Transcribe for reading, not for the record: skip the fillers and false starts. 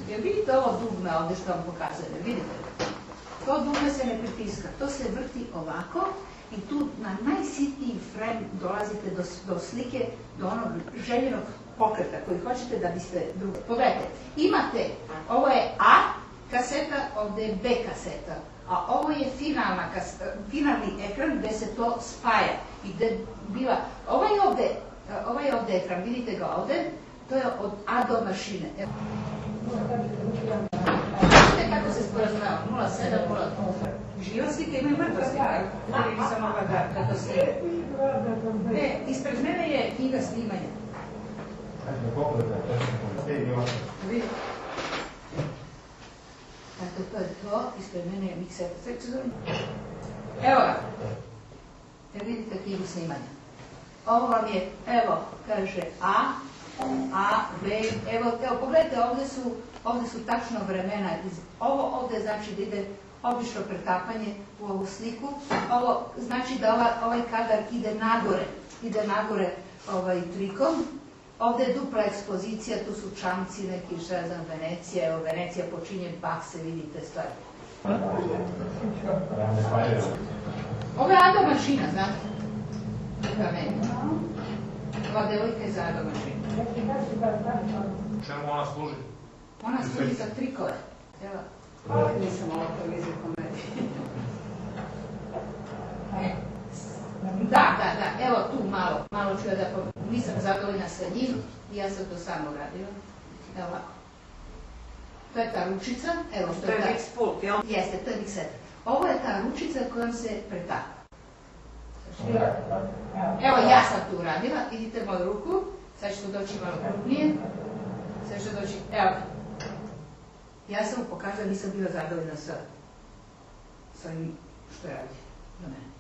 Jer vidite ovo dugme ovdje što vam pokazujem, vidite? To dugme se ne pritiska, to se vrti ovako i tu na najsitniji frame dolazite do slike, do onog željenog pokreta koji hoćete da biste drugo. Pogledajte, imate, ovo je A kaseta, ovdje je B kaseta, a ovo je finalni ekran gdje se to spaja i gdje biva, ovaj ovdje ekran, vidite ga ovdje, to je od A do mašine. Vidite kako se sporazumeva, 0,7, 0,8. Živa slika ima i mrtva slika. Nisam mogla da to snime. Ispred mene je knjiga snimanja. Vidite. Dakle, to je to, ispred mene je mikser. Evo ga. Vidite knjigu snimanja. Ovo vam je, evo, kaže A, B, evo, pogledajte, ovdje su tačno vremena. Ovo ovdje znači da ide obično pretapanje u ovu sliku. Ovo znači da ovaj kadar ide nagore trikom. Ovdje je dupla ekspozicija, tu su čamci, neki, šta ja znam, Venecija. Evo, Venecija počinje, bak se, vidite stvari. Ovo je Ado mašina, znate? Ova devojka je za Ado mašina. Čemu ona služi? Ona služi za trikove. Evo, nisam ovo televiziju komediju. Da, evo tu malo ću ja da nisam zadovoljna sa njim i ja sam to samo radila. Evo ovako. To je ta ručica, evo što je ta... To je mix pult, jel? Jeste, to je mixer. Ovo je ta ručica kojom se pretapa. Evo ja sam tu radila, vidite moju ruku, sad ću doći malo krupnije. Sad ću doći, evo. Ja sam mu pokazala, nisam bila zadovoljna sa ovim što je radio za mene.